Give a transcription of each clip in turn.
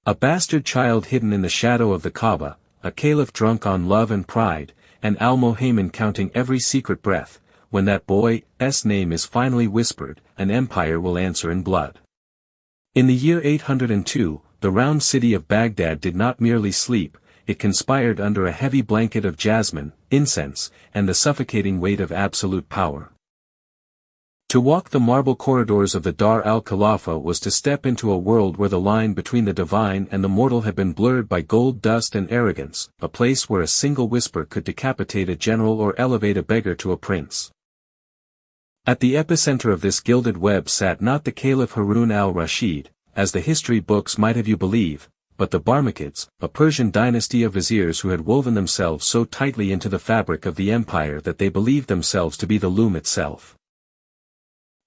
A bastard child hidden in the shadow of the Kaaba, a caliph drunk on love and pride, and Al-Muhaymin counting every secret breath. When that boy's name is finally whispered, an empire will answer in blood. In the year 802, the round city of Baghdad did not merely sleep, it conspired under a heavy blanket of jasmine, incense, and the suffocating weight of absolute power. To walk the marble corridors of the Dar al-Khilafah was to step into a world where the line between the divine and the mortal had been blurred by gold dust and arrogance, a place where a single whisper could decapitate a general or elevate a beggar to a prince. At the epicenter of this gilded web sat not the Caliph Harun al-Rashid, as the history books might have you believe, but the Barmakids, a Persian dynasty of viziers who had woven themselves so tightly into the fabric of the empire that they believed themselves to be the loom itself.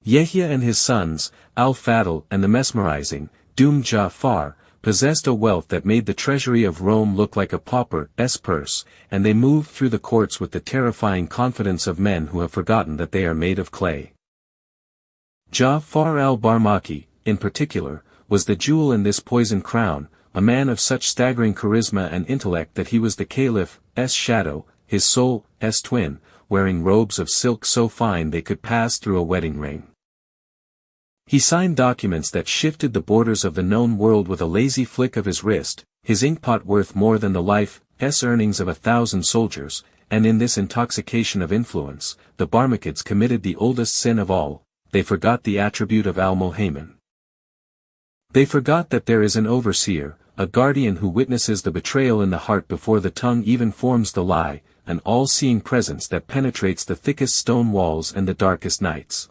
Yahya and his sons, Al-Fadl and the mesmerizing, doomed Ja'far, possessed a wealth that made the treasury of Rome look like a pauper's purse, and they moved through the courts with the terrifying confidence of men who have forgotten that they are made of clay. Ja'far al-Barmaki, in particular, was the jewel in this poisoned crown, a man of such staggering charisma and intellect that he was the caliph's shadow, his soul's twin, wearing robes of silk so fine they could pass through a wedding ring. He signed documents that shifted the borders of the known world with a lazy flick of his wrist, his inkpot worth more than the life's earnings of 1,000 soldiers, and in this intoxication of influence, the Barmakids committed the oldest sin of all, they forgot the attribute of Al-Muhaymin. They forgot that there is an overseer, a guardian who witnesses the betrayal in the heart before the tongue even forms the lie, an all-seeing presence that penetrates the thickest stone walls and the darkest nights.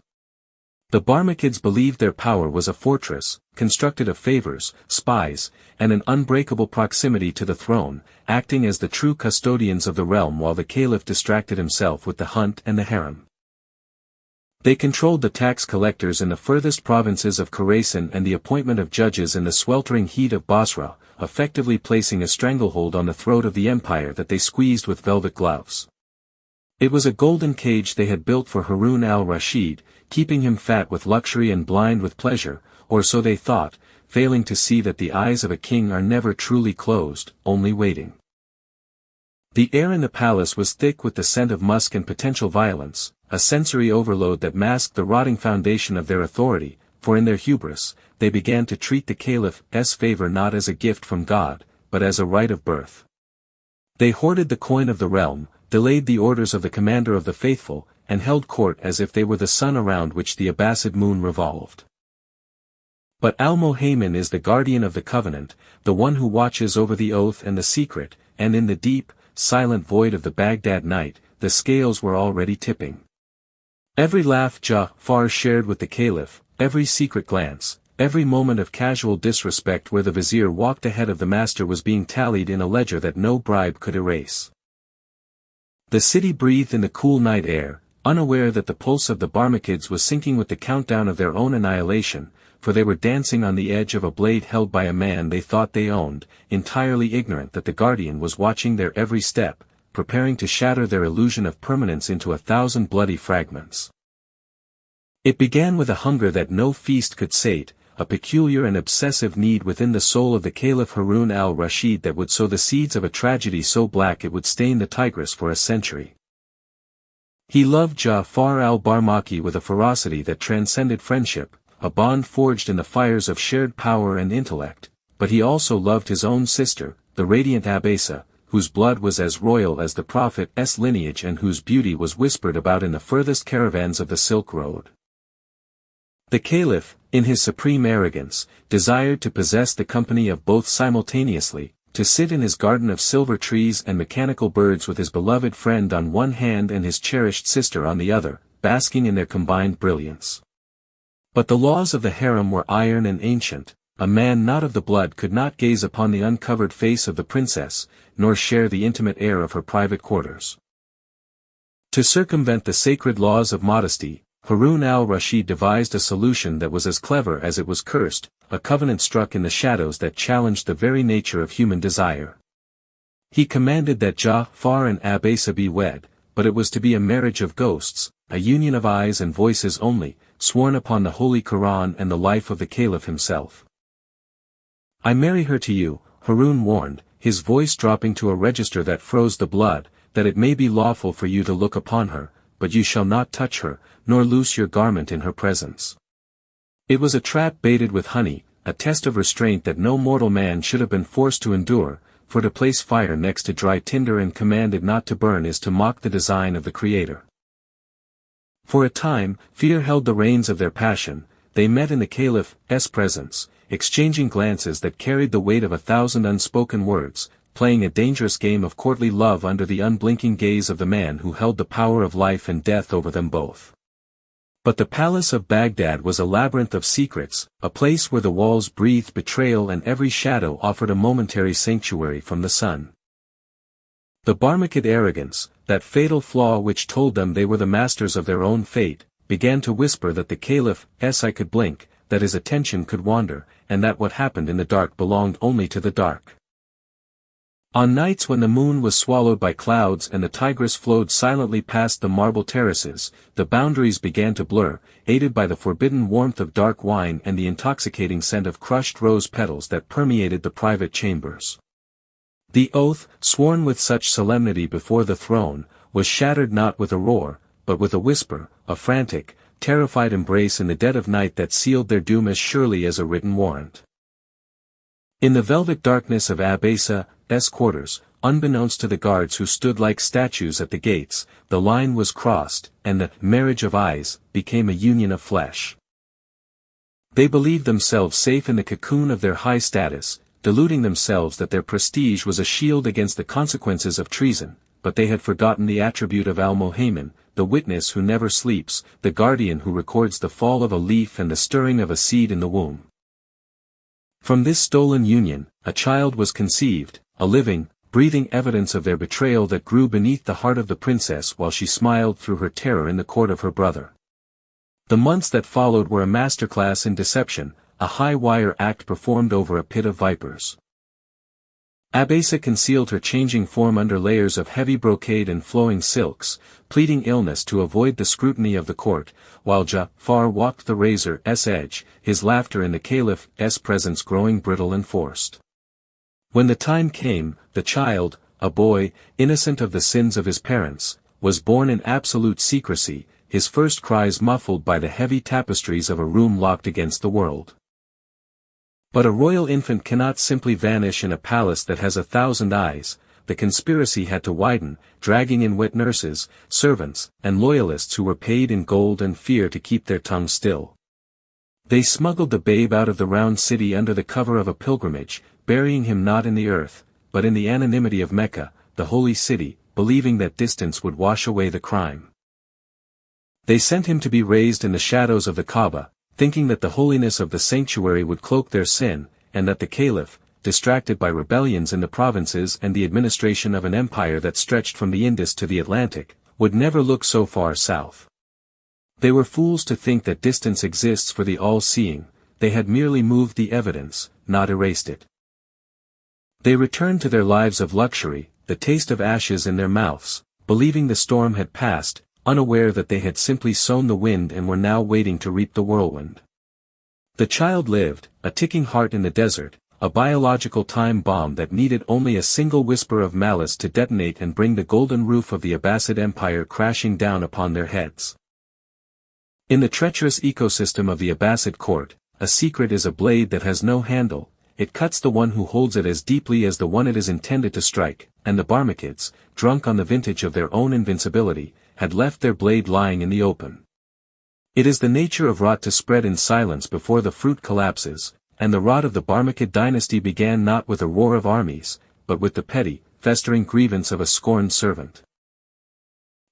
The Barmakids believed their power was a fortress, constructed of favors, spies, and an unbreakable proximity to the throne, acting as the true custodians of the realm while the caliph distracted himself with the hunt and the harem. They controlled the tax collectors in the furthest provinces of Khorasan and the appointment of judges in the sweltering heat of Basra, effectively placing a stranglehold on the throat of the empire that they squeezed with velvet gloves. It was a golden cage they had built for Harun al-Rashid, keeping him fat with luxury and blind with pleasure, or so they thought, failing to see that the eyes of a king are never truly closed, only waiting. The air in the palace was thick with the scent of musk and potential violence, a sensory overload that masked the rotting foundation of their authority, for in their hubris, they began to treat the caliph's favor not as a gift from God, but as a right of birth. They hoarded the coin of the realm, delayed the orders of the commander of the faithful, and held court as if they were the sun around which the Abbasid moon revolved. But Al-Muhaymin is the guardian of the covenant, the one who watches over the oath and the secret, and in the deep, silent void of the Baghdad night, the scales were already tipping. Every laugh Ja'far shared with the caliph, every secret glance, every moment of casual disrespect where the vizier walked ahead of the master was being tallied in a ledger that no bribe could erase. The city breathed in the cool night air, unaware that the pulse of the Barmakids was sinking with the countdown of their own annihilation, for they were dancing on the edge of a blade held by a man they thought they owned, entirely ignorant that the guardian was watching their every step, preparing to shatter their illusion of permanence into 1,000 bloody fragments. It began with a hunger that no feast could sate, a peculiar and obsessive need within the soul of the Caliph Harun al-Rashid that would sow the seeds of a tragedy so black it would stain the Tigris for a century. He loved Ja'far al-Barmaki with a ferocity that transcended friendship, a bond forged in the fires of shared power and intellect, but he also loved his own sister, the radiant Abbasa, whose blood was as royal as the Prophet's lineage and whose beauty was whispered about in the furthest caravans of the Silk Road. The Caliph, in his supreme arrogance, desired to possess the company of both simultaneously, to sit in his garden of silver trees and mechanical birds with his beloved friend on one hand and his cherished sister on the other, basking in their combined brilliance. But the laws of the harem were iron and ancient, a man not of the blood could not gaze upon the uncovered face of the princess, nor share the intimate air of her private quarters. To circumvent the sacred laws of modesty, Harun al-Rashid devised a solution that was as clever as it was cursed, a covenant struck in the shadows that challenged the very nature of human desire. He commanded that Ja'far and Abbasa be wed, but it was to be a marriage of ghosts, a union of eyes and voices only, sworn upon the Holy Quran and the life of the Caliph himself. "I marry her to you," Harun warned, his voice dropping to a register that froze the blood, "that it may be lawful for you to look upon her, but you shall not touch her, nor loose your garment in her presence." It was a trap baited with honey, a test of restraint that no mortal man should have been forced to endure, for to place fire next to dry tinder and command it not to burn is to mock the design of the Creator. For a time, fear held the reins of their passion. They met in the Caliph's presence, exchanging glances that carried the weight of 1,000 unspoken words, playing a dangerous game of courtly love under the unblinking gaze of the man who held the power of life and death over them both. But the palace of Baghdad was a labyrinth of secrets, a place where the walls breathed betrayal and every shadow offered a momentary sanctuary from the sun. The Barmecide arrogance, that fatal flaw which told them they were the masters of their own fate, began to whisper that the Caliph's eye could blink, that his attention could wander, and that what happened in the dark belonged only to the dark. On nights when the moon was swallowed by clouds and the Tigris flowed silently past the marble terraces, the boundaries began to blur, aided by the forbidden warmth of dark wine and the intoxicating scent of crushed rose petals that permeated the private chambers. The oath, sworn with such solemnity before the throne, was shattered not with a roar, but with a whisper, a frantic, terrified embrace in the dead of night that sealed their doom as surely as a written warrant. In the velvet darkness of Abasa's quarters, unbeknownst to the guards who stood like statues at the gates, the line was crossed, and the marriage of eyes became a union of flesh. They believed themselves safe in the cocoon of their high status, deluding themselves that their prestige was a shield against the consequences of treason, but they had forgotten the attribute of Al-Muhaymin, the witness who never sleeps, the guardian who records the fall of a leaf and the stirring of a seed in the womb. From this stolen union, a child was conceived, a living, breathing evidence of their betrayal that grew beneath the heart of the princess while she smiled through her terror in the court of her brother. The months that followed were a masterclass in deception, a high-wire act performed over a pit of vipers. Abasa concealed her changing form under layers of heavy brocade and flowing silks, pleading illness to avoid the scrutiny of the court, while Ja'far walked the razor's edge, his laughter in the Caliph's presence growing brittle and forced. When the time came, the child, a boy, innocent of the sins of his parents, was born in absolute secrecy, his first cries muffled by the heavy tapestries of a room locked against the world. But a royal infant cannot simply vanish in a palace that has 1,000 eyes. The conspiracy had to widen, dragging in wet nurses, servants, and loyalists who were paid in gold and fear to keep their tongues still. They smuggled the babe out of the round city under the cover of a pilgrimage, burying him not in the earth, but in the anonymity of Mecca, the holy city, believing that distance would wash away the crime. They sent him to be raised in the shadows of the Kaaba, thinking that the holiness of the sanctuary would cloak their sin, and that the Caliph, distracted by rebellions in the provinces and the administration of an empire that stretched from the Indus to the Atlantic, would never look so far south. They were fools to think that distance exists for the all-seeing. They had merely moved the evidence, not erased it. They returned to their lives of luxury, the taste of ashes in their mouths, believing the storm had passed, unaware that they had simply sown the wind and were now waiting to reap the whirlwind. The child lived, a ticking heart in the desert, a biological time bomb that needed only a single whisper of malice to detonate and bring the golden roof of the Abbasid Empire crashing down upon their heads. In the treacherous ecosystem of the Abbasid court, a secret is a blade that has no handle. It cuts the one who holds it as deeply as the one it is intended to strike, and the Barmecides, drunk on the vintage of their own invincibility, had left their blade lying in the open. It is the nature of rot to spread in silence before the fruit collapses, and the rot of the Barmecide dynasty began not with a roar of armies, but with the petty, festering grievance of a scorned servant.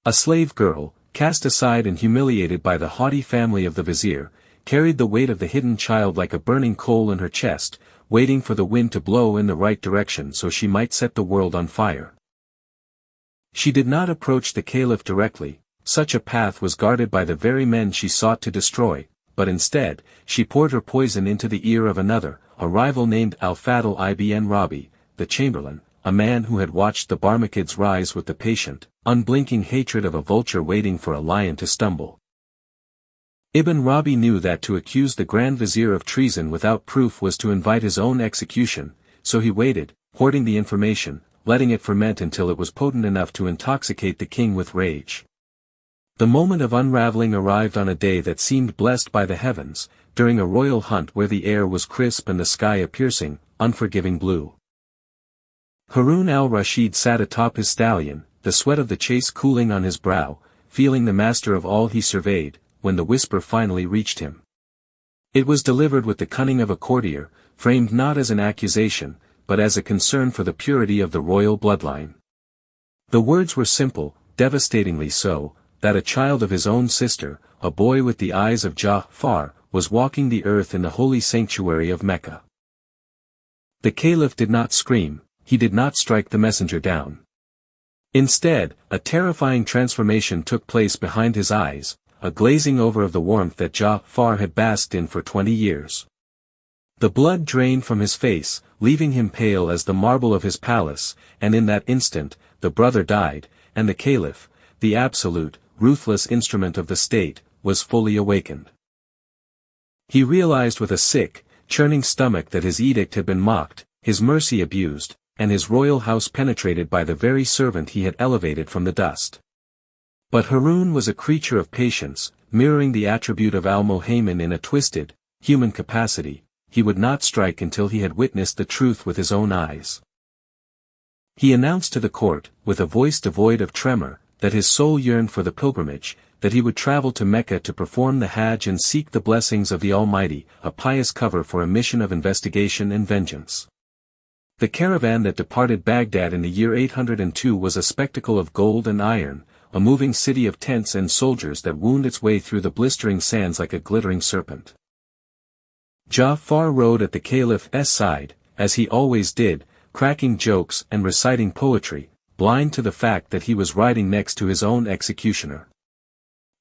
A slave girl, cast aside and humiliated by the haughty family of the vizier, carried the weight of the hidden child like a burning coal in her chest, waiting for the wind to blow in the right direction so she might set the world on fire. She did not approach the Caliph directly, such a path was guarded by the very men she sought to destroy, but instead, she poured her poison into the ear of another, a rival named Al-Fadl ibn Rabi, the chamberlain, a man who had watched the Barmecides rise with the patient, unblinking hatred of a vulture waiting for a lion to stumble. Ibn Rabi knew that to accuse the Grand Vizier of treason without proof was to invite his own execution, so he waited, hoarding the information, letting it ferment until it was potent enough to intoxicate the king with rage. The moment of unraveling arrived on a day that seemed blessed by the heavens, during a royal hunt where the air was crisp and the sky a piercing, unforgiving blue. Harun al-Rashid sat atop his stallion, the sweat of the chase cooling on his brow, feeling the master of all he surveyed, when the whisper finally reached him. It was delivered with the cunning of a courtier, framed not as an accusation, but as a concern for the purity of the royal bloodline. The words were simple, devastatingly so, that a child of his own sister, a boy with the eyes of Ja'far, was walking the earth in the holy sanctuary of Mecca. The caliph did not scream, he did not strike the messenger down. Instead, a terrifying transformation took place behind his eyes, a glazing over of the warmth that Ja'far had basked in for 20 years. The blood drained from his face, leaving him pale as the marble of his palace, and in that instant, the brother died, and the caliph, the absolute, ruthless instrument of the state, was fully awakened. He realized with a sick, churning stomach that his edict had been mocked, his mercy abused, and his royal house penetrated by the very servant he had elevated from the dust. But Harun was a creature of patience, mirroring the attribute of Al-Muhaymin in a twisted, human capacity. He would not strike until he had witnessed the truth with his own eyes. He announced to the court, with a voice devoid of tremor, that his soul yearned for the pilgrimage, that he would travel to Mecca to perform the Hajj and seek the blessings of the Almighty, a pious cover for a mission of investigation and vengeance. The caravan that departed Baghdad in the year 802 was a spectacle of gold and iron, a moving city of tents and soldiers that wound its way through the blistering sands like a glittering serpent. Ja'far rode at the caliph's side, as he always did, cracking jokes and reciting poetry, blind to the fact that he was riding next to his own executioner.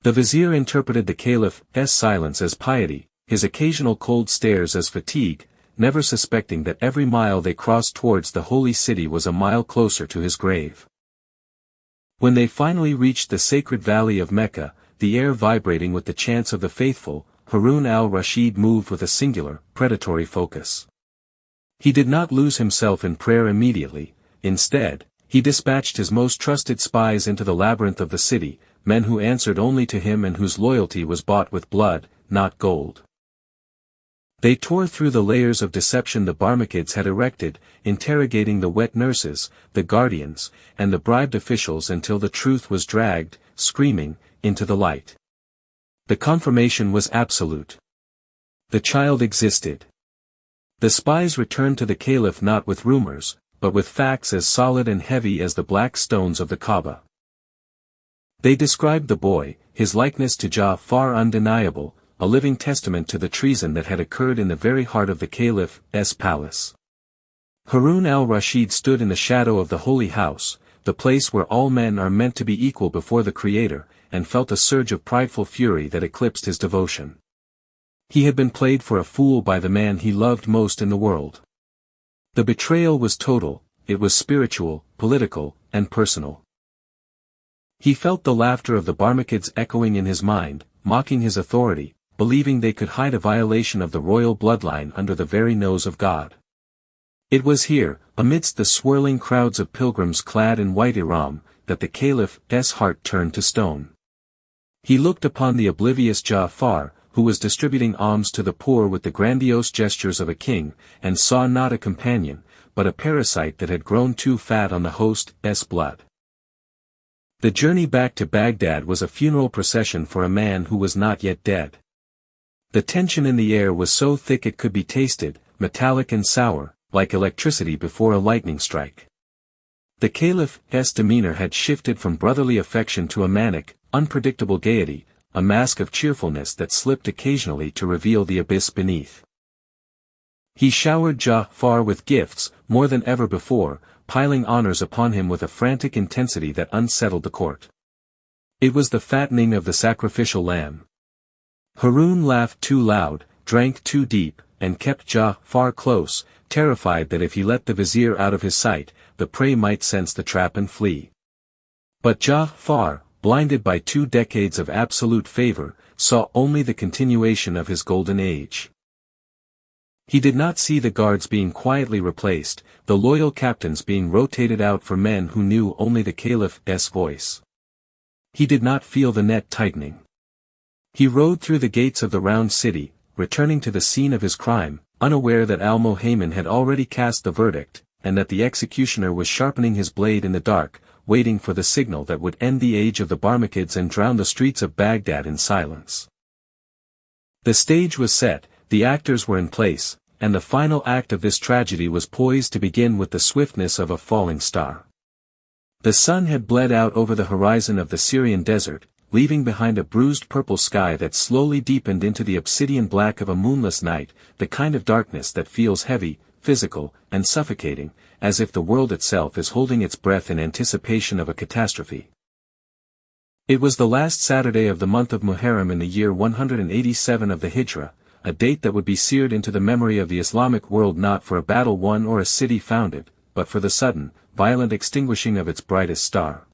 The vizier interpreted the caliph's silence as piety, his occasional cold stares as fatigue, never suspecting that every mile they crossed towards the holy city was a mile closer to his grave. When they finally reached the sacred valley of Mecca, the air vibrating with the chants of the faithful, Harun al-Rashid moved with a singular, predatory focus. He did not lose himself in prayer immediately. Instead, he dispatched his most trusted spies into the labyrinth of the city, men who answered only to him and whose loyalty was bought with blood, not gold. They tore through the layers of deception the Barmakids had erected, interrogating the wet nurses, the guardians, and the bribed officials until the truth was dragged, screaming, into the light. The confirmation was absolute. The child existed. The spies returned to the caliph not with rumors, but with facts as solid and heavy as the black stones of the Kaaba. They described the boy, his likeness to Ja'far undeniable, a living testament to the treason that had occurred in the very heart of the caliph's palace. Harun al-Rashid stood in the shadow of the holy house, the place where all men are meant to be equal before the Creator, and felt a surge of prideful fury that eclipsed his devotion. He had been played for a fool by the man he loved most in the world. The betrayal was total, it was spiritual, political, and personal. He felt the laughter of the Barmakids echoing in his mind, mocking his authority, believing they could hide a violation of the royal bloodline under the very nose of God. It was here, amidst the swirling crowds of pilgrims clad in white ihram, that the caliph's heart turned to stone. He looked upon the oblivious Ja'far, who was distributing alms to the poor with the grandiose gestures of a king, and saw not a companion, but a parasite that had grown too fat on the host's blood. The journey back to Baghdad was a funeral procession for a man who was not yet dead. The tension in the air was so thick it could be tasted, metallic and sour, like electricity before a lightning strike. The caliph's demeanor had shifted from brotherly affection to a manic, unpredictable gaiety, a mask of cheerfulness that slipped occasionally to reveal the abyss beneath. He showered Ja'far with gifts, more than ever before, piling honors upon him with a frantic intensity that unsettled the court. It was the fattening of the sacrificial lamb. Harun laughed too loud, drank too deep, and kept Ja'far close, terrified that if he let the vizier out of his sight, the prey might sense the trap and flee. But Ja'far, blinded by 2 decades of absolute favor, saw only the continuation of his golden age. He did not see the guards being quietly replaced, the loyal captains being rotated out for men who knew only the Caliph's voice. He did not feel the net tightening. He rode through the gates of the round city, returning to the scene of his crime, unaware that Al-Muhaymin had already cast the verdict, and that the executioner was sharpening his blade in the dark, waiting for the signal that would end the age of the Barmakids and drown the streets of Baghdad in silence. The stage was set, the actors were in place, and the final act of this tragedy was poised to begin with the swiftness of a falling star. The sun had bled out over the horizon of the Syrian desert, leaving behind a bruised purple sky that slowly deepened into the obsidian black of a moonless night, the kind of darkness that feels heavy, physical, and suffocating, as if the world itself is holding its breath in anticipation of a catastrophe. It was the last Saturday of the month of Muharram in the year 187 of the Hijra, a date that would be seared into the memory of the Islamic world not for a battle won or a city founded, but for the sudden, violent extinguishing of its brightest star.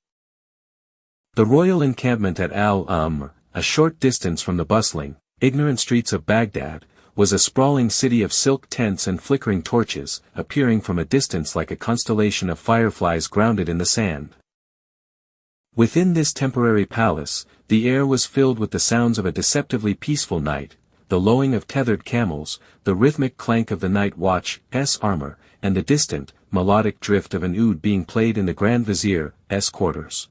The royal encampment at Al-Amr, a short distance from the bustling, ignorant streets of Baghdad, was a sprawling city of silk tents and flickering torches, appearing from a distance like a constellation of fireflies grounded in the sand. Within this temporary palace, the air was filled with the sounds of a deceptively peaceful night, the lowing of tethered camels, the rhythmic clank of the night watch's armor, and the distant, melodic drift of an oud being played in the Grand Vizier's quarters.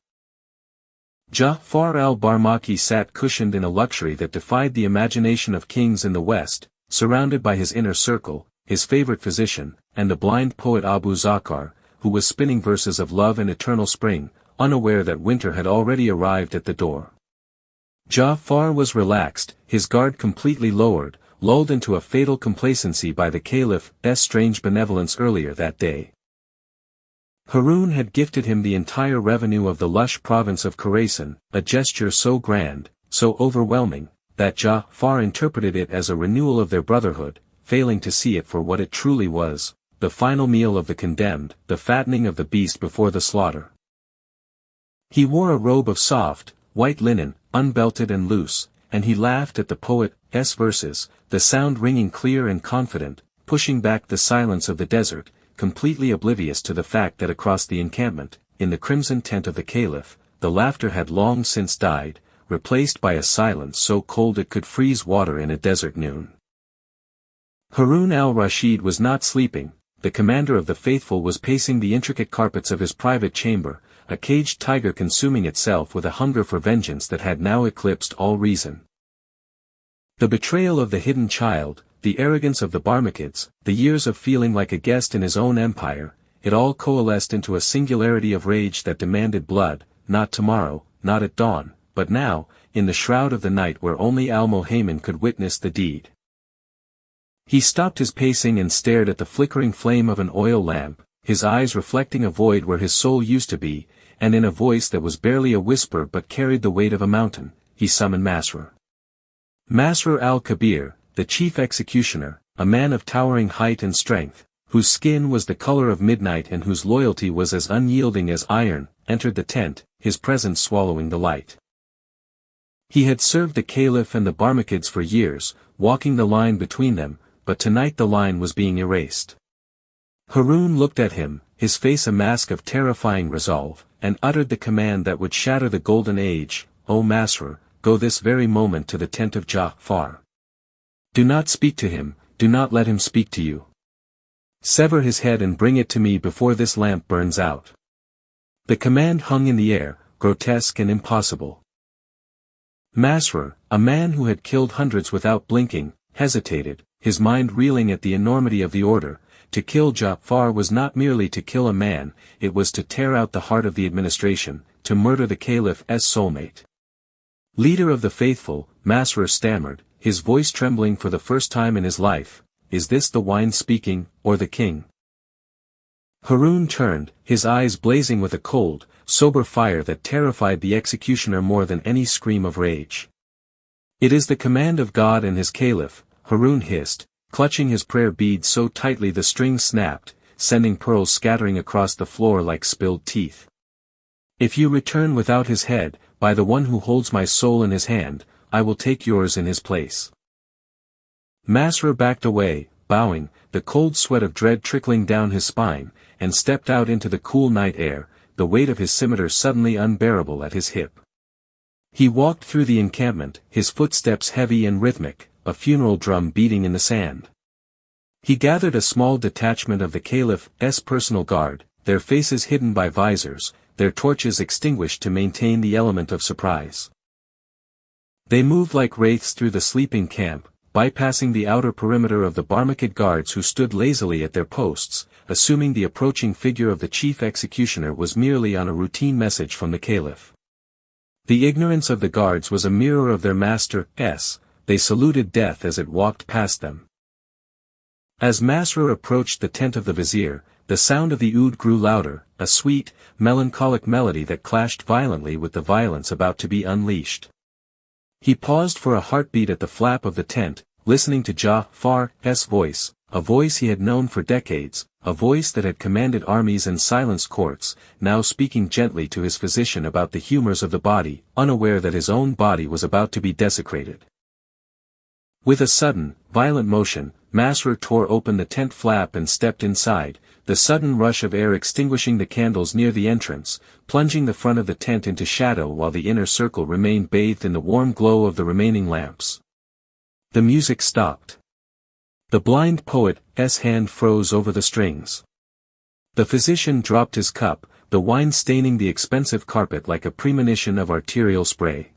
Ja'far al-Barmaki sat cushioned in a luxury that defied the imagination of kings in the West, surrounded by his inner circle, his favorite physician, and the blind poet Abu Zakar, who was spinning verses of love and eternal spring, unaware that winter had already arrived at the door. Ja'far was relaxed, his guard completely lowered, lulled into a fatal complacency by the Caliph's strange benevolence earlier that day. Harun had gifted him the entire revenue of the lush province of Khorasan, a gesture so grand, so overwhelming, that Ja'far interpreted it as a renewal of their brotherhood, failing to see it for what it truly was, the final meal of the condemned, the fattening of the beast before the slaughter. He wore a robe of soft, white linen, unbelted and loose, and he laughed at the poet's verses, the sound ringing clear and confident, pushing back the silence of the desert, completely oblivious to the fact that across the encampment, in the crimson tent of the Caliph, the laughter had long since died, replaced by a silence so cold it could freeze water in a desert noon. Harun al-Rashid was not sleeping, the commander of the faithful was pacing the intricate carpets of his private chamber, a caged tiger consuming itself with a hunger for vengeance that had now eclipsed all reason. The betrayal of the hidden child, the arrogance of the Barmakids, the years of feeling like a guest in his own empire, it all coalesced into a singularity of rage that demanded blood, not tomorrow, not at dawn, but now, in the shroud of the night where only Al-Muhaymin could witness the deed. He stopped his pacing and stared at the flickering flame of an oil lamp, his eyes reflecting a void where his soul used to be, and in a voice that was barely a whisper but carried the weight of a mountain, he summoned Masrur. Masrur al-Kabir, the chief executioner, a man of towering height and strength, whose skin was the color of midnight and whose loyalty was as unyielding as iron, entered the tent, his presence swallowing the light. He had served the Caliph and the Barmakids for years, walking the line between them, but tonight the line was being erased. Harun looked at him, his face a mask of terrifying resolve, and uttered the command that would shatter the golden age, "O Masrur, go this very moment to the tent of Ja'far. Do not speak to him, do not let him speak to you. Sever his head and bring it to me before this lamp burns out." The command hung in the air, grotesque and impossible. Masrur, a man who had killed hundreds without blinking, hesitated, his mind reeling at the enormity of the order. To kill Ja'far was not merely to kill a man, it was to tear out the heart of the administration, to murder the Caliph's soulmate. Leader of the faithful, Masrur stammered, his voice trembling for the first time in his life, "Is this the wine speaking, or the king?" Harun turned, his eyes blazing with a cold, sober fire that terrified the executioner more than any scream of rage. "It is the command of God and his Caliph," Harun hissed, clutching his prayer beads so tightly the strings snapped, sending pearls scattering across the floor like spilled teeth. "If you return without his head, by the one who holds my soul in his hand, I will take yours in his place. Masrur backed away, bowing, the cold sweat of dread trickling down his spine, and stepped out into the cool night air, the weight of his scimitar suddenly unbearable at his hip. He walked through the encampment, his footsteps heavy and rhythmic, a funeral drum beating in the sand. He gathered a small detachment of the Caliph's personal guard, their faces hidden by visors, their torches extinguished to maintain the element of surprise. They moved like wraiths through the sleeping camp, bypassing the outer perimeter of the Barmecide guards who stood lazily at their posts, assuming the approaching figure of the chief executioner was merely on a routine message from the Caliph. The ignorance of the guards was a mirror of their master's, they saluted death as it walked past them. As Masrur approached the tent of the vizier, the sound of the oud grew louder, a sweet, melancholic melody that clashed violently with the violence about to be unleashed. He paused for a heartbeat at the flap of the tent, listening to Ja'far's voice, a voice he had known for decades, a voice that had commanded armies and silenced courts, now speaking gently to his physician about the humors of the body, unaware that his own body was about to be desecrated. With a sudden, violent motion, Masrur tore open the tent flap and stepped inside, the sudden rush of air extinguishing the candles near the entrance, plunging the front of the tent into shadow while the inner circle remained bathed in the warm glow of the remaining lamps. The music stopped. The blind poet's hand froze over the strings. The physician dropped his cup, the wine staining the expensive carpet like a premonition of arterial spray.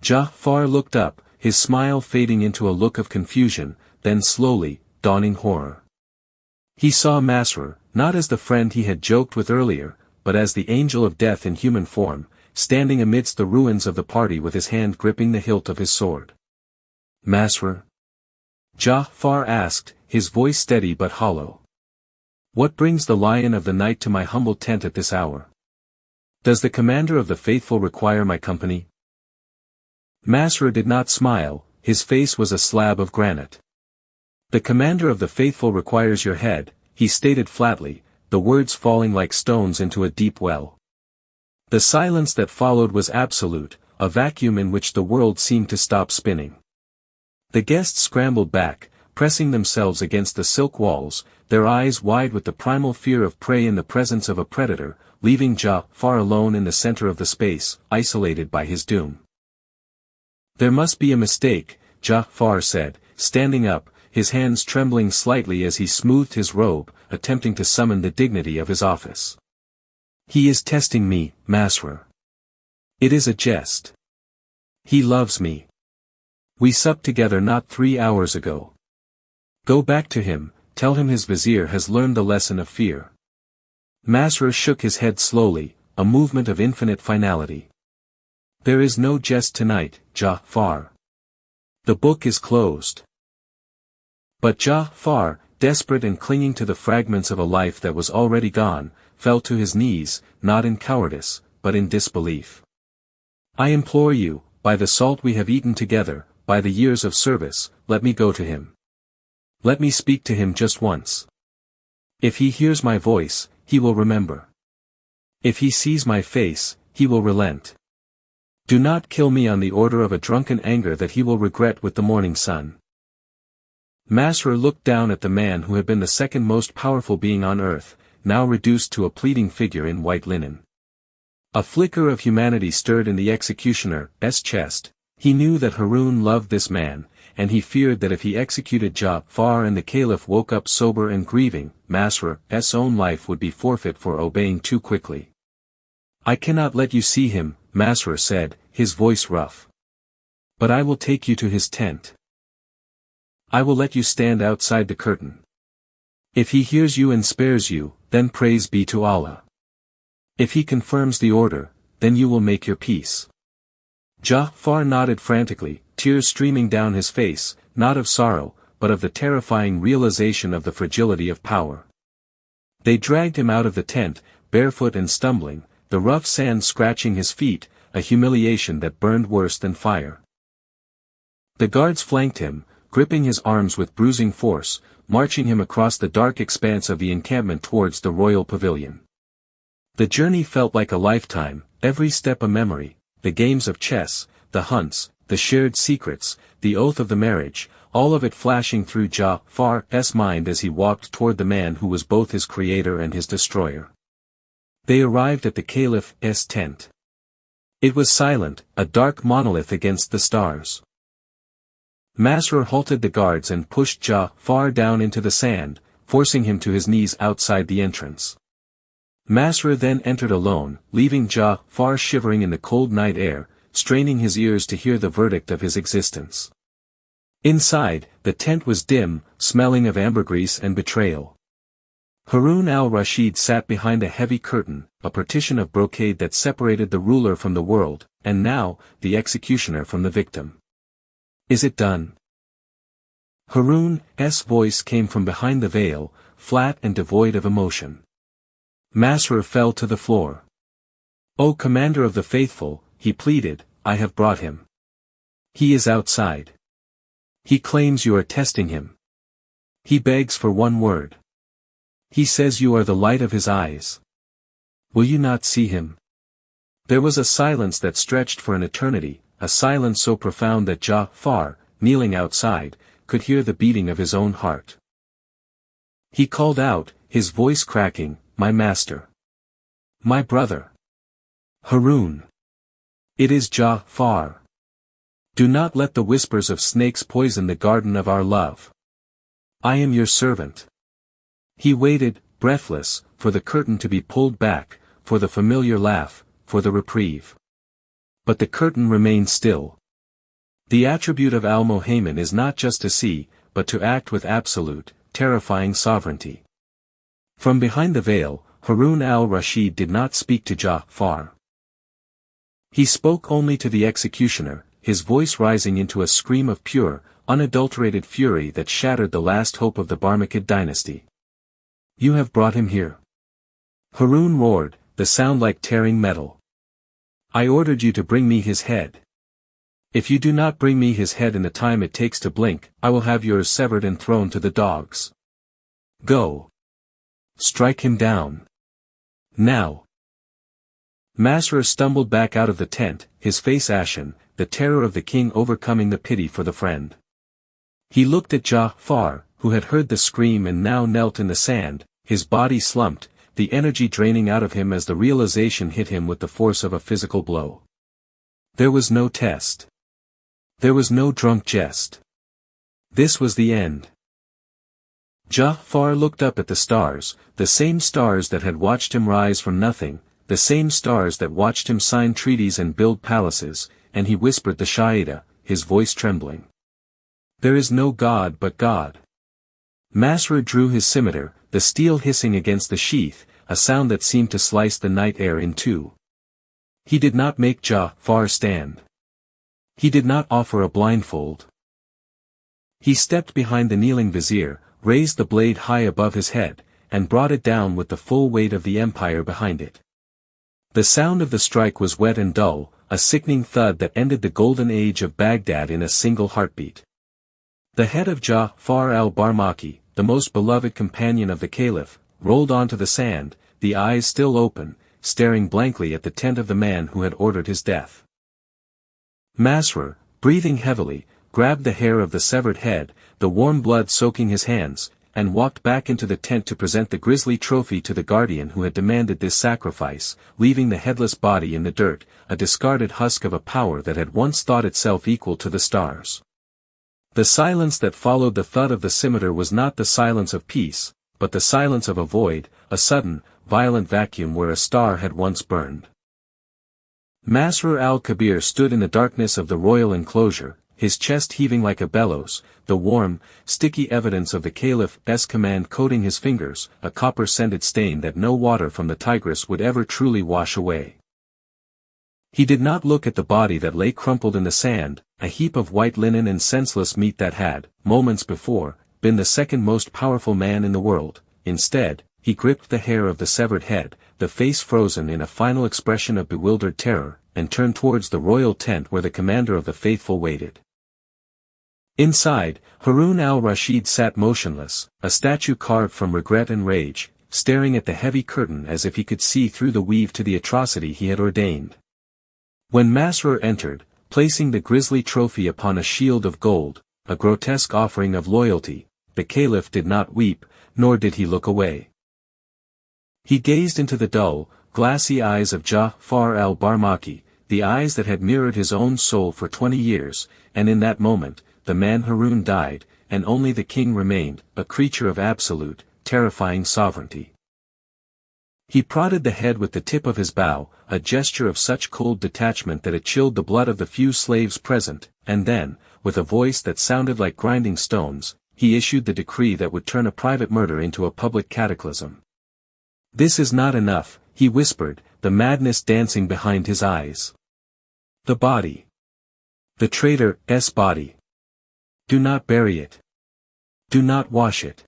Ja'far looked up, his smile fading into a look of confusion, then slowly, dawning horror. He saw Masrur, not as the friend he had joked with earlier, but as the angel of death in human form, standing amidst the ruins of the party with his hand gripping the hilt of his sword. Masrur? Ja'far asked, his voice steady but hollow. What brings the lion of the night to my humble tent at this hour? Does the commander of the faithful require my company? Masrur did not smile, his face was a slab of granite. The commander of the faithful requires your head, he stated flatly, the words falling like stones into a deep well. The silence that followed was absolute, a vacuum in which the world seemed to stop spinning. The guests scrambled back, pressing themselves against the silk walls, their eyes wide with the primal fear of prey in the presence of a predator, leaving Ja'far alone in the center of the space, isolated by his doom. There must be a mistake, Ja'far said, standing up, his hands trembling slightly as he smoothed his robe, attempting to summon the dignity of his office. He is testing me, Masrur. It is a jest. He loves me. We supped together not 3 hours ago. Go back to him, tell him his vizier has learned the lesson of fear. Masrur shook his head slowly, a movement of infinite finality. There is no jest tonight, Ja'far. The book is closed. But Ja'far, desperate and clinging to the fragments of a life that was already gone, fell to his knees, not in cowardice, but in disbelief. I implore you, by the salt we have eaten together, by the years of service, let me go to him. Let me speak to him just once. If he hears my voice, he will remember. If he sees my face, he will relent. Do not kill me on the order of a drunken anger that he will regret with the morning sun. Masrur looked down at the man who had been the second most powerful being on earth, now reduced to a pleading figure in white linen. A flicker of humanity stirred in the executioner's chest. He knew that Harun loved this man, and he feared that if he executed Ja'far and the Caliph woke up sober and grieving, Masrur's own life would be forfeit for obeying too quickly. I cannot let you see him, Masrur said, his voice rough. But I will take you to his tent. I will let you stand outside the curtain. If he hears you and spares you, then praise be to Allah. If he confirms the order, then you will make your peace. Ja'far nodded frantically, tears streaming down his face, not of sorrow, but of the terrifying realization of the fragility of power. They dragged him out of the tent, barefoot and stumbling, the rough sand scratching his feet, a humiliation that burned worse than fire. The guards flanked him, gripping his arms with bruising force, marching him across the dark expanse of the encampment towards the royal pavilion. The journey felt like a lifetime, every step a memory, the games of chess, the hunts, the shared secrets, the oath of the marriage, all of it flashing through Ja'far's mind as he walked toward the man who was both his creator and his destroyer. They arrived at the Caliph's tent. It was silent, a dark monolith against the stars. Masrur halted the guards and pushed Ja'far down into the sand, forcing him to his knees outside the entrance. Masrur then entered alone, leaving Ja'far shivering in the cold night air, straining his ears to hear the verdict of his existence. Inside, the tent was dim, smelling of ambergris and betrayal. Harun al-Rashid sat behind a heavy curtain, a partition of brocade that separated the ruler from the world, and now, the executioner from the victim. "Is it done?" Harun's voice came from behind the veil, flat and devoid of emotion. Masrur fell to the floor. "O Commander of the Faithful," he pleaded, "I have brought him. He is outside. He claims you are testing him. He begs for one word. He says you are the light of his eyes. Will you not see him?" There was a silence that stretched for an eternity, a silence so profound that Ja'far, kneeling outside, could hear the beating of his own heart. He called out, his voice cracking, "My master. My brother. Harun. It is Ja'far. Do not let the whispers of snakes poison the garden of our love. I am your servant." He waited, breathless, for the curtain to be pulled back, for the familiar laugh, for the reprieve. But the curtain remained still. The attribute of Al-Muhaymin is not just to see, but to act with absolute, terrifying sovereignty. From behind the veil, Harun al-Rashid did not speak to Ja'far. He spoke only to the executioner, his voice rising into a scream of pure, unadulterated fury that shattered the last hope of the Barmakid dynasty. "You have brought him here." Harun roared, the sound like tearing metal. "I ordered you to bring me his head. If you do not bring me his head in the time it takes to blink, I will have yours severed and thrown to the dogs. Go. Strike him down. Now." Masrur stumbled back out of the tent, his face ashen, the terror of the king overcoming the pity for the friend. He looked at Ja'far, who had heard the scream and now knelt in the sand, his body slumped, the energy draining out of him as the realization hit him with the force of a physical blow. There was no test. There was no drunk jest. This was the end. Ja'far looked up at the stars, the same stars that had watched him rise from nothing, the same stars that watched him sign treaties and build palaces, and he whispered the Shahida, his voice trembling. "There is no God but God." Masrur drew his scimitar, the steel hissing against the sheath, a sound that seemed to slice the night air in two. He did not make Ja'far stand. He did not offer a blindfold. He stepped behind the kneeling vizier, raised the blade high above his head, and brought it down with the full weight of the empire behind it. The sound of the strike was wet and dull, a sickening thud that ended the golden age of Baghdad in a single heartbeat. The head of Ja'far al-Barmaki, the most beloved companion of the caliph, rolled onto the sand, the eyes still open, staring blankly at the tent of the man who had ordered his death. Masrur, breathing heavily, grabbed the hair of the severed head, the warm blood soaking his hands, and walked back into the tent to present the grisly trophy to the guardian who had demanded this sacrifice, leaving the headless body in the dirt, a discarded husk of a power that had once thought itself equal to the stars. The silence that followed the thud of the scimitar was not the silence of peace, but the silence of a void, a sudden, violent vacuum where a star had once burned. Masrur al-Kabir stood in the darkness of the royal enclosure, his chest heaving like a bellows, the warm, sticky evidence of the caliph's command coating his fingers, a copper-scented stain that no water from the Tigris would ever truly wash away. He did not look at the body that lay crumpled in the sand, a heap of white linen and senseless meat that had, moments before, been the second most powerful man in the world. Instead, he gripped the hair of the severed head, the face frozen in a final expression of bewildered terror, and turned towards the royal tent where the commander of the faithful waited. Inside, Harun al-Rashid sat motionless, a statue carved from regret and rage, staring at the heavy curtain as if he could see through the weave to the atrocity he had ordained. When Masrur entered, placing the grisly trophy upon a shield of gold, a grotesque offering of loyalty, the caliph did not weep, nor did he look away. He gazed into the dull, glassy eyes of Ja'far al-Barmaki, the eyes that had mirrored his own soul for 20 years, and in that moment, the man Harun died, and only the king remained, a creature of absolute, terrifying sovereignty. He prodded the head with the tip of his bow, a gesture of such cold detachment that it chilled the blood of the few slaves present, and then, with a voice that sounded like grinding stones, he issued the decree that would turn a private murder into a public cataclysm. "This is not enough," he whispered, the madness dancing behind his eyes. "The body. The traitor's body. Do not bury it. Do not wash it.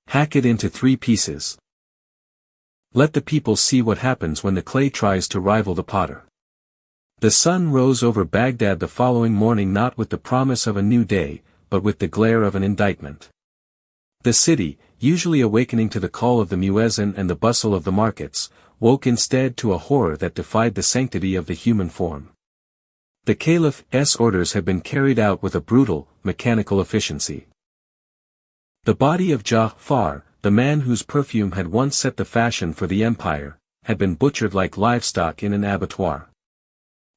Hack it into 3 pieces. Let the people see what happens when the clay tries to rival the potter." The sun rose over Baghdad the following morning, not with the promise of a new day, but with the glare of an indictment. The city, usually awakening to the call of the muezzin and the bustle of the markets, woke instead to a horror that defied the sanctity of the human form. The caliph's orders had been carried out with a brutal, mechanical efficiency. The body of Ja'far, the man whose perfume had once set the fashion for the empire, had been butchered like livestock in an abattoir.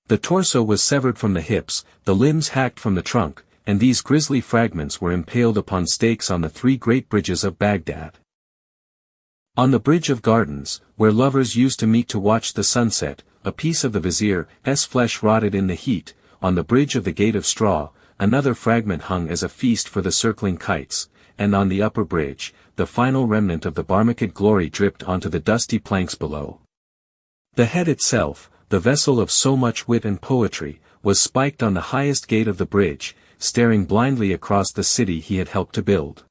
The torso was severed from the hips, the limbs hacked from the trunk, and these grisly fragments were impaled upon stakes on the 3 great bridges of Baghdad. On the Bridge of Gardens, where lovers used to meet to watch the sunset, a piece of the vizier's flesh rotted in the heat. On the bridge of the Gate of Straw, another fragment hung as a feast for the circling kites, and on the upper bridge, the final remnant of the Barmecide glory dripped onto the dusty planks below. The head itself, the vessel of so much wit and poetry, was spiked on the highest gate of the bridge, staring blindly across the city he had helped to build.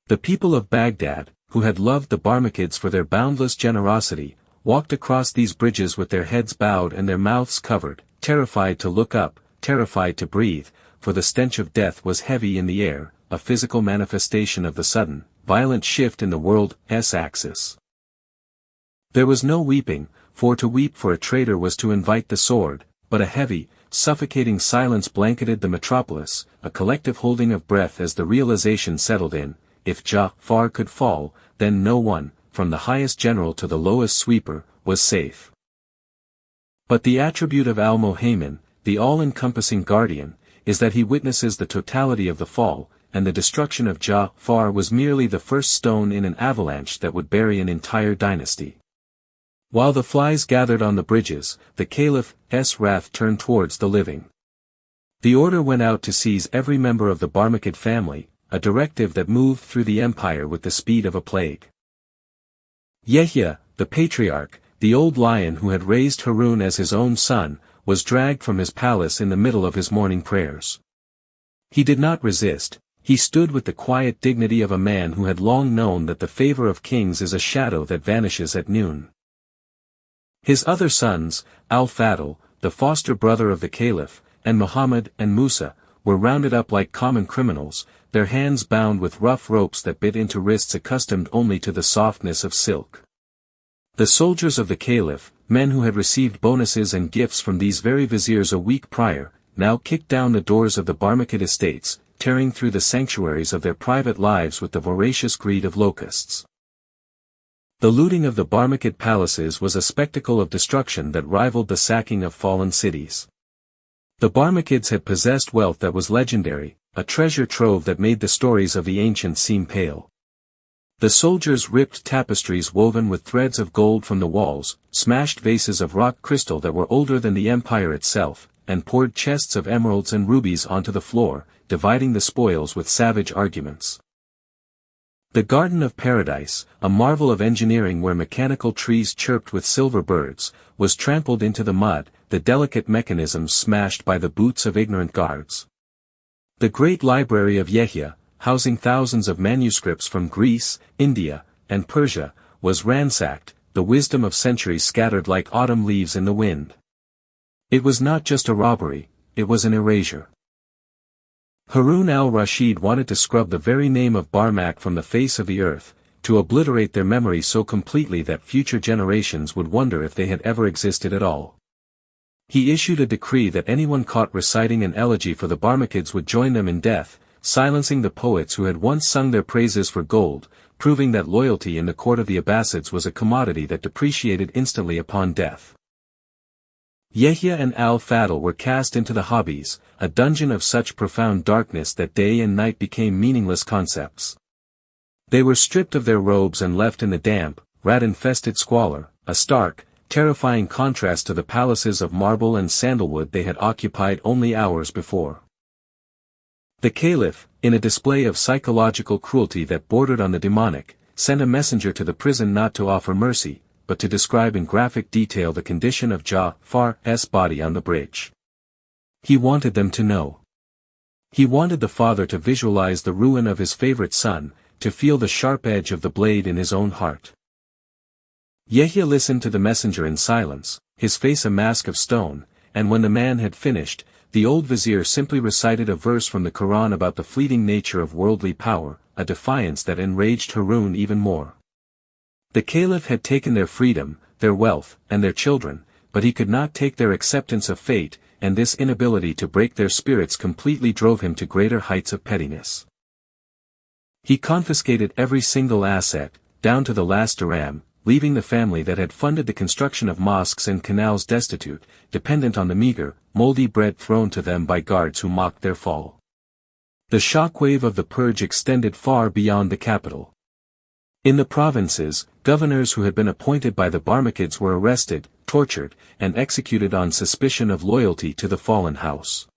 The people of Baghdad, who had loved the Barmecides for their boundless generosity, walked across these bridges with their heads bowed and their mouths covered, terrified to look up, terrified to breathe, for the stench of death was heavy in the air, a physical manifestation of the sudden, violent shift in the world's axis. There was no weeping, for to weep for a traitor was to invite the sword, but a heavy, suffocating silence blanketed the metropolis, a collective holding of breath as the realization settled in: if Ja'far could fall, then no one, from the highest general to the lowest sweeper, was safe. But the attribute of Al-Muhaymin, the all-encompassing guardian, is that he witnesses the totality of the fall, and the destruction of Ja'far was merely the first stone in an avalanche that would bury an entire dynasty. While the flies gathered on the bridges, the caliph's wrath turned towards the living. The order went out to seize every member of the Barmecide family, a directive that moved through the empire with the speed of a plague. Yahya, the patriarch, the old lion who had raised Harun as his own son, was dragged from his palace in the middle of his morning prayers. He did not resist. He stood with the quiet dignity of a man who had long known that the favor of kings is a shadow that vanishes at noon. His other sons, Al-Fadl, the foster brother of the caliph, and Muhammad and Musa, were rounded up like common criminals, their hands bound with rough ropes that bit into wrists accustomed only to the softness of silk. The soldiers of the caliph, men who had received bonuses and gifts from these very viziers a week prior, now kicked down the doors of the Barmecide estates, tearing through the sanctuaries of their private lives with the voracious greed of locusts. The looting of the Barmecide palaces was a spectacle of destruction that rivaled the sacking of fallen cities. The Barmecides had possessed wealth that was legendary, a treasure trove that made the stories of the ancients seem pale. The soldiers ripped tapestries woven with threads of gold from the walls, smashed vases of rock crystal that were older than the empire itself, and poured chests of emeralds and rubies onto the floor, dividing the spoils with savage arguments. The Garden of Paradise, a marvel of engineering where mechanical trees chirped with silver birds, was trampled into the mud, the delicate mechanisms smashed by the boots of ignorant guards. The great library of Yahya, housing thousands of manuscripts from Greece, India, and Persia, was ransacked, the wisdom of centuries scattered like autumn leaves in the wind. It was not just a robbery, it was an erasure. Harun al-Rashid wanted to scrub the very name of Barmak from the face of the earth, to obliterate their memory so completely that future generations would wonder if they had ever existed at all. He issued a decree that anyone caught reciting an elegy for the Barmakids would join them in death, silencing the poets who had once sung their praises for gold, proving that loyalty in the court of the Abbasids was a commodity that depreciated instantly upon death. Yahya and al-Fadl were cast into the Habis, a dungeon of such profound darkness that day and night became meaningless concepts. They were stripped of their robes and left in the damp, rat-infested squalor, a stark, terrifying contrast to the palaces of marble and sandalwood they had occupied only hours before. The Caliph, in a display of psychological cruelty that bordered on the demonic, sent a messenger to the prison not to offer mercy, but to describe in graphic detail the condition of Ja'far's body on the bridge. He wanted them to know. He wanted the father to visualize the ruin of his favorite son, to feel the sharp edge of the blade in his own heart. Yahya listened to the messenger in silence, his face a mask of stone, and when the man had finished, the old vizier simply recited a verse from the Quran about the fleeting nature of worldly power, a defiance that enraged Harun even more. The Caliph had taken their freedom, their wealth, and their children, but he could not take their acceptance of fate, and this inability to break their spirits completely drove him to greater heights of pettiness. He confiscated every single asset, down to the last dirham, leaving the family that had funded the construction of mosques and canals destitute, dependent on the meager, moldy bread thrown to them by guards who mocked their fall. The shockwave of the purge extended far beyond the capital. In the provinces, governors who had been appointed by the Barmakids were arrested, tortured, and executed on suspicion of loyalty to the fallen house.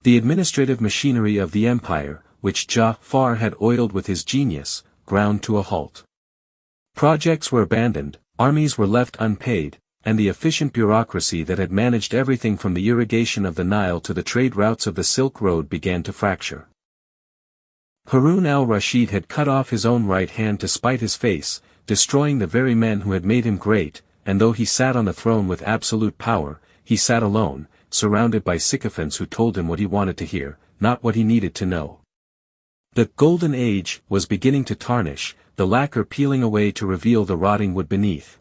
The administrative machinery of the empire, which Ja'far had oiled with his genius, ground to a halt. Projects were abandoned, armies were left unpaid, and the efficient bureaucracy that had managed everything from the irrigation of the Nile to the trade routes of the Silk Road began to fracture. Harun al-Rashid had cut off his own right hand to spite his face, destroying the very men who had made him great, and though he sat on the throne with absolute power, he sat alone, surrounded by sycophants who told him what he wanted to hear, not what he needed to know. The Golden Age was beginning to tarnish, the lacquer peeling away to reveal the rotting wood beneath.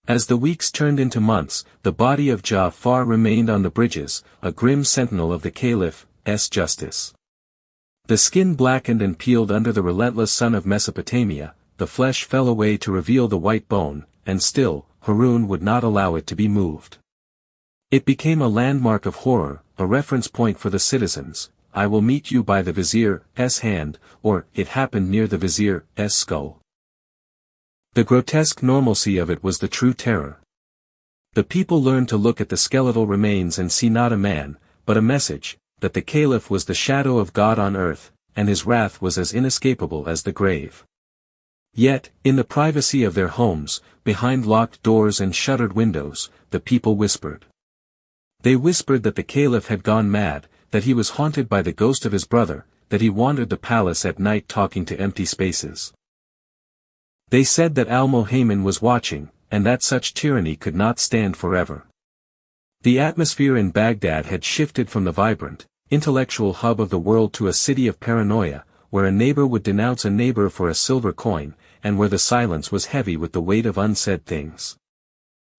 As the weeks turned into months, the body of Ja'far remained on the bridges, a grim sentinel of the Caliph's justice. The skin blackened and peeled under the relentless sun of Mesopotamia, the flesh fell away to reveal the white bone, and still, Harun would not allow it to be moved. It became a landmark of horror, a reference point for the citizens. I will meet you by the vizier's hand, or, it happened near the vizier's skull. The grotesque normalcy of it was the true terror. The people learned to look at the skeletal remains and see not a man, but a message, that the Caliph was the shadow of God on earth, and his wrath was as inescapable as the grave. Yet, in the privacy of their homes, behind locked doors and shuttered windows, the people whispered. They whispered that the Caliph had gone mad, that he was haunted by the ghost of his brother, that he wandered the palace at night talking to empty spaces. They said that Al-Muhaymin was watching, and that such tyranny could not stand forever. The atmosphere in Baghdad had shifted from the vibrant, intellectual hub of the world to a city of paranoia, where a neighbor would denounce a neighbor for a silver coin, and where the silence was heavy with the weight of unsaid things.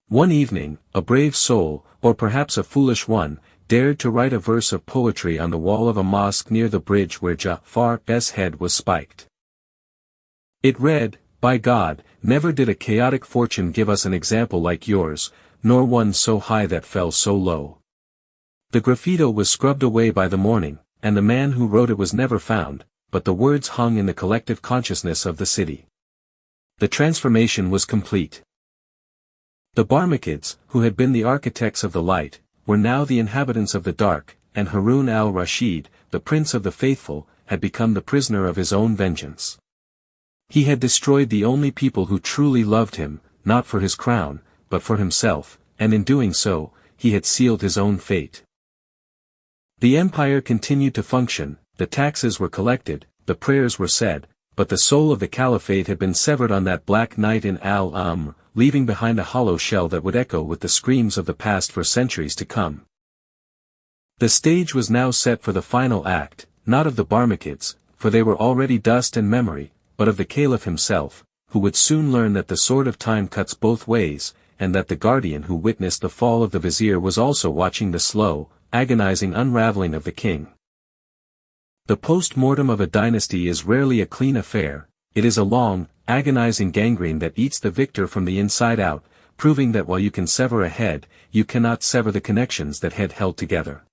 One evening, a brave soul, or perhaps a foolish one, dared to write a verse of poetry on the wall of a mosque near the bridge where Ja'far's head was spiked. It read, "By God, never did a chaotic fortune give us an example like yours, nor one so high that fell so low." The graffito was scrubbed away by the morning, and the man who wrote it was never found, but the words hung in the collective consciousness of the city. The transformation was complete. The Barmakids, who had been the architects of the light, were now the inhabitants of the dark, and Harun al-Rashid, the prince of the faithful, had become the prisoner of his own vengeance. He had destroyed the only people who truly loved him, not for his crown, but for himself, and in doing so, he had sealed his own fate. The empire continued to function, the taxes were collected, the prayers were said, but the soul of the caliphate had been severed on that black night in Al-Amr, leaving behind a hollow shell that would echo with the screams of the past for centuries to come. The stage was now set for the final act, not of the Barmakids, for they were already dust and memory, but of the Caliph himself, who would soon learn that the sword of time cuts both ways, and that the guardian who witnessed the fall of the vizier was also watching the slow, agonizing unraveling of the king. The post-mortem of a dynasty is rarely a clean affair, it is a long, agonizing gangrene that eats the victor from the inside out, proving that while you can sever a head, you cannot sever the connections that had held together.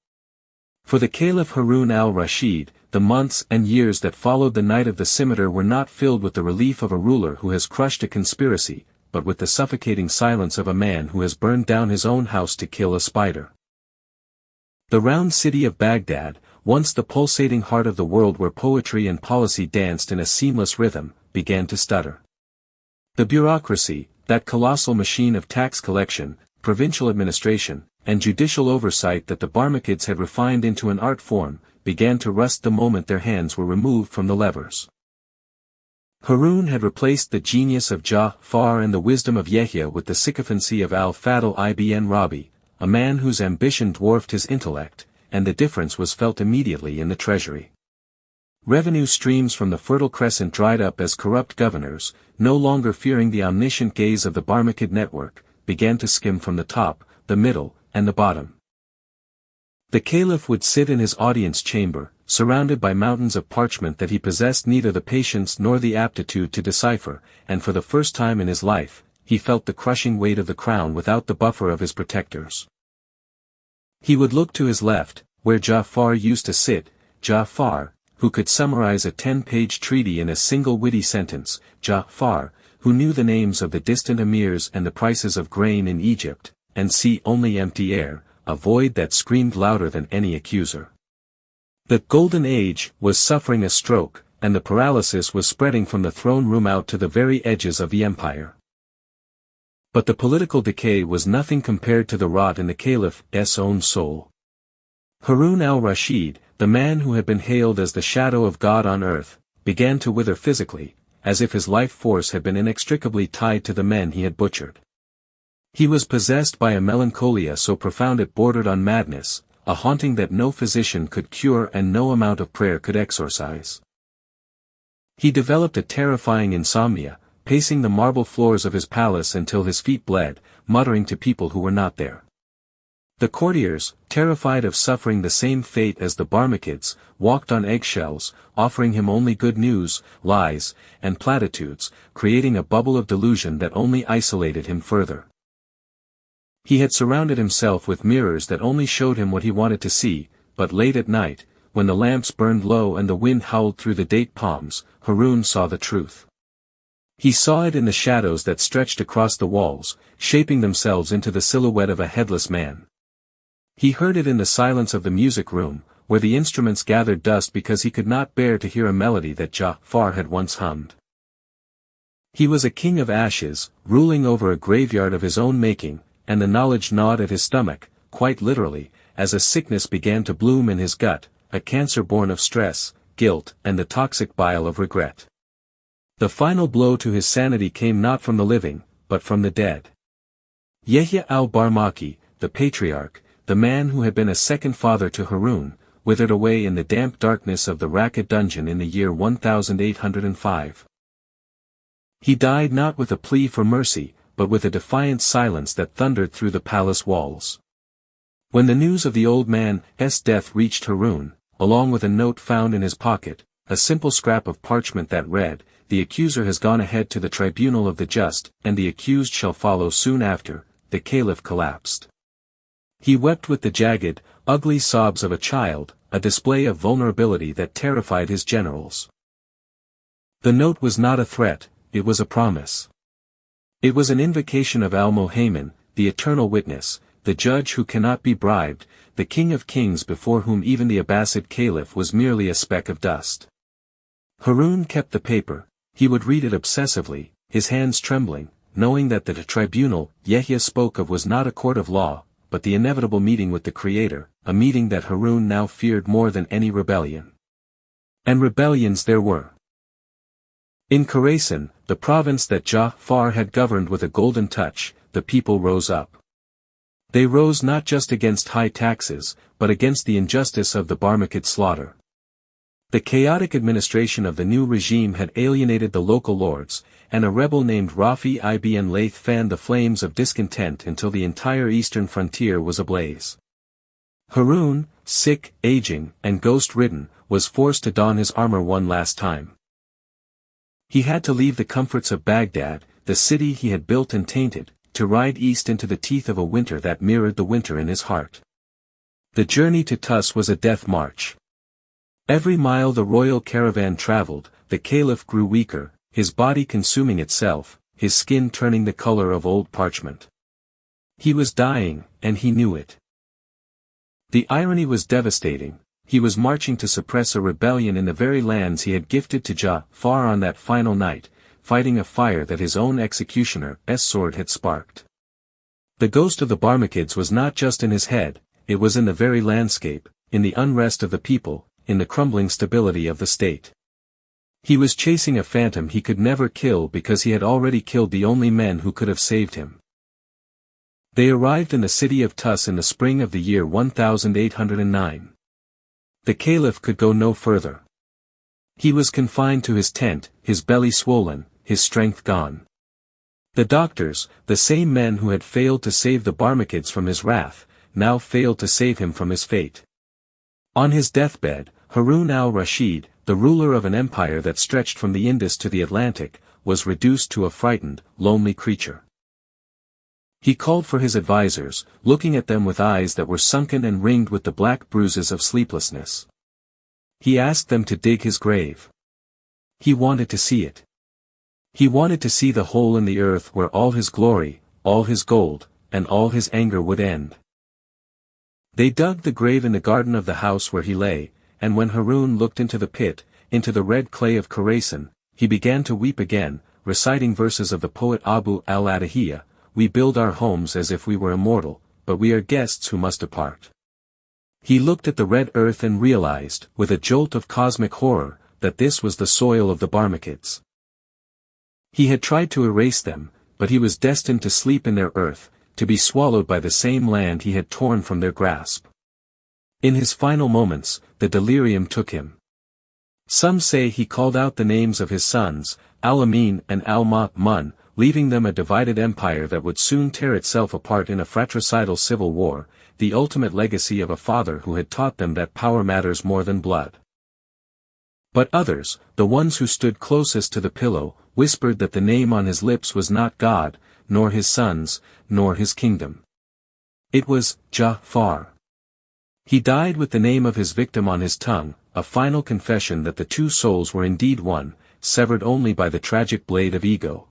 For the Caliph Harun al-Rashid, the months and years that followed the night of the scimitar were not filled with the relief of a ruler who has crushed a conspiracy, but with the suffocating silence of a man who has burned down his own house to kill a spider. The round city of Baghdad, once the pulsating heart of the world where poetry and policy danced in a seamless rhythm, began to stutter. The bureaucracy, that colossal machine of tax collection, provincial administration, and judicial oversight that the Barmakids had refined into an art form, began to rust the moment their hands were removed from the levers. Harun had replaced the genius of Ja'far and the wisdom of Yahya with the sycophancy of al-Fadl ibn Rabi, a man whose ambition dwarfed his intellect, and the difference was felt immediately in the treasury. Revenue streams from the Fertile Crescent dried up as corrupt governors, no longer fearing the omniscient gaze of the Barmakid network, began to skim from the top, the middle, and the bottom. The Caliph would sit in his audience chamber, surrounded by mountains of parchment that he possessed neither the patience nor the aptitude to decipher, and for the first time in his life, he felt the crushing weight of the crown without the buffer of his protectors. He would look to his left, where Ja'far used to sit, Ja'far, who could summarize a 10-page treaty in a single witty sentence, Ja'far, who knew the names of the distant emirs and the prices of grain in Egypt, and see only empty air, a void that screamed louder than any accuser. The Golden Age was suffering a stroke, and the paralysis was spreading from the throne room out to the very edges of the empire. But the political decay was nothing compared to the rot in the Caliph's own soul. Harun al-Rashid, the man who had been hailed as the shadow of God on earth, began to wither physically, as if his life force had been inextricably tied to the men he had butchered. He was possessed by a melancholia so profound it bordered on madness, a haunting that no physician could cure and no amount of prayer could exorcise. He developed a terrifying insomnia, pacing the marble floors of his palace until his feet bled, muttering to people who were not there. The courtiers, terrified of suffering the same fate as the Barmakids, walked on eggshells, offering him only good news, lies, and platitudes, creating a bubble of delusion that only isolated him further. He had surrounded himself with mirrors that only showed him what he wanted to see, but late at night, when the lamps burned low and the wind howled through the date palms, Harun saw the truth. He saw it in the shadows that stretched across the walls, shaping themselves into the silhouette of a headless man. He heard it in the silence of the music room, where the instruments gathered dust because he could not bear to hear a melody that Ja'far had once hummed. He was a king of ashes, ruling over a graveyard of his own making, and the knowledge gnawed at his stomach, quite literally, as a sickness began to bloom in his gut, a cancer born of stress, guilt, and the toxic bile of regret. The final blow to his sanity came not from the living, but from the dead. Yahya al-Barmaki, the patriarch, the man who had been a second father to Harun, withered away in the damp darkness of the Raqqa dungeon in the year 1805. He died not with a plea for mercy, but with a defiant silence that thundered through the palace walls. When the news of the old man's death reached Harun, along with a note found in his pocket, a simple scrap of parchment that read, "The accuser has gone ahead to the tribunal of the just, and the accused shall follow soon after," the caliph collapsed. He wept with the jagged, ugly sobs of a child, a display of vulnerability that terrified his generals. The note was not a threat, it was a promise. It was an invocation of Al-Muhaymin, the eternal witness, the judge who cannot be bribed, the king of kings before whom even the Abbasid caliph was merely a speck of dust. Harun kept the paper, he would read it obsessively, his hands trembling, knowing that the tribunal Yahya spoke of was not a court of law, but the inevitable meeting with the Creator, a meeting that Harun now feared more than any rebellion. And rebellions there were. In Khorasan, the province that Ja'far had governed with a golden touch, the people rose up. They rose not just against high taxes, but against the injustice of the Barmakid slaughter. The chaotic administration of the new regime had alienated the local lords, and a rebel named Rafi ibn Layth fanned the flames of discontent until the entire eastern frontier was ablaze. Harun, sick, aging, and ghost-ridden, was forced to don his armor one last time. He had to leave the comforts of Baghdad, the city he had built and tainted, to ride east into the teeth of a winter that mirrored the winter in his heart. The journey to Tus was a death march. Every mile the royal caravan traveled, the caliph grew weaker, his body consuming itself, his skin turning the color of old parchment. He was dying, and he knew it. The irony was devastating. He was marching to suppress a rebellion in the very lands he had gifted to Ja'far on that final night, fighting a fire that his own executioner's sword had sparked. The ghost of the Barmakids was not just in his head, it was in the very landscape, in the unrest of the people, in the crumbling stability of the state. He was chasing a phantom he could never kill because he had already killed the only men who could have saved him. They arrived in the city of Tus in the spring of the year 1809. The caliph could go no further. He was confined to his tent, his belly swollen, his strength gone. The doctors, the same men who had failed to save the Barmakids from his wrath, now failed to save him from his fate. On his deathbed, Harun al-Rashid, the ruler of an empire that stretched from the Indus to the Atlantic, was reduced to a frightened, lonely creature. He called for his advisors, looking at them with eyes that were sunken and ringed with the black bruises of sleeplessness. He asked them to dig his grave. He wanted to see it. He wanted to see the hole in the earth where all his glory, all his gold, and all his anger would end. They dug the grave in the garden of the house where he lay, and when Harun looked into the pit, into the red clay of Khorasan, he began to weep again, reciting verses of the poet Abu al-Adhiyah, "We build our homes as if we were immortal, but we are guests who must depart." He looked at the red earth and realized, with a jolt of cosmic horror, that this was the soil of the Barmakids. He had tried to erase them, but he was destined to sleep in their earth, to be swallowed by the same land he had torn from their grasp. In his final moments, the delirium took him. Some say he called out the names of his sons, Al-Amin and Al-Ma'mun, leaving them a divided empire that would soon tear itself apart in a fratricidal civil war, the ultimate legacy of a father who had taught them that power matters more than blood. But others, the ones who stood closest to the pillow, whispered that the name on his lips was not God, nor his sons, nor his kingdom. It was Ja'far. He died with the name of his victim on his tongue, a final confession that the two souls were indeed one, severed only by the tragic blade of ego.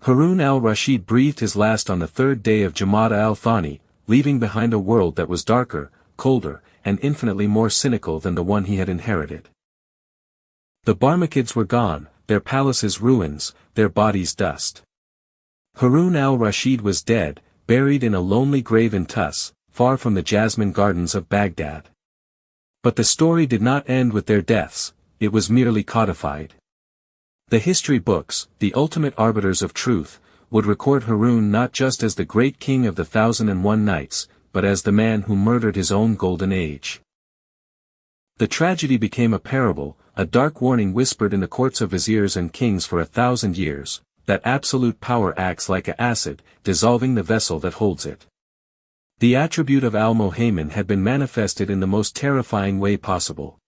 Harun al-Rashid breathed his last on the third day of Jamada al-Thani, leaving behind a world that was darker, colder, and infinitely more cynical than the one he had inherited. The Barmakids were gone, their palaces ruins, their bodies dust. Harun al-Rashid was dead, buried in a lonely grave in Tus, far from the jasmine gardens of Baghdad. But the story did not end with their deaths, it was merely codified. The history books, the ultimate arbiters of truth, would record Harun not just as the great king of the 1001 Nights, but as the man who murdered his own golden age. The tragedy became a parable, a dark warning whispered in the courts of viziers and kings for 1,000 years, that absolute power acts like an acid, dissolving the vessel that holds it. The attribute of Al-Muhaymin had been manifested in the most terrifying way possible.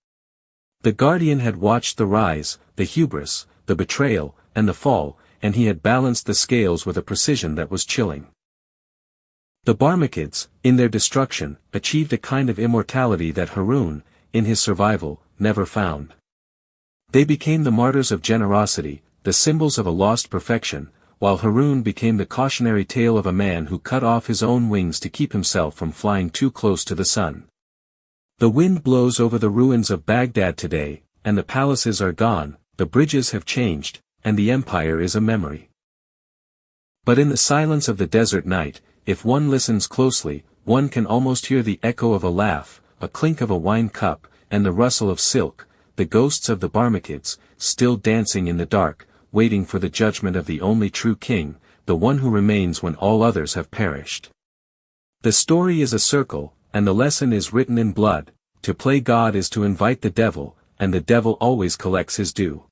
The guardian had watched the rise, the hubris, the betrayal, and the fall, and he had balanced the scales with a precision that was chilling. The Barmakids, in their destruction, achieved a kind of immortality that Harun, in his survival, never found. They became the martyrs of generosity, the symbols of a lost perfection, while Harun became the cautionary tale of a man who cut off his own wings to keep himself from flying too close to the sun. The wind blows over the ruins of Baghdad today, and the palaces are gone, the bridges have changed, and the empire is a memory. But in the silence of the desert night, if one listens closely, one can almost hear the echo of a laugh, a clink of a wine cup, and the rustle of silk, the ghosts of the Barmakids, still dancing in the dark, waiting for the judgment of the only true king, the one who remains when all others have perished. The story is a circle, and the lesson is written in blood: to play God is to invite the devil, and the devil always collects his due.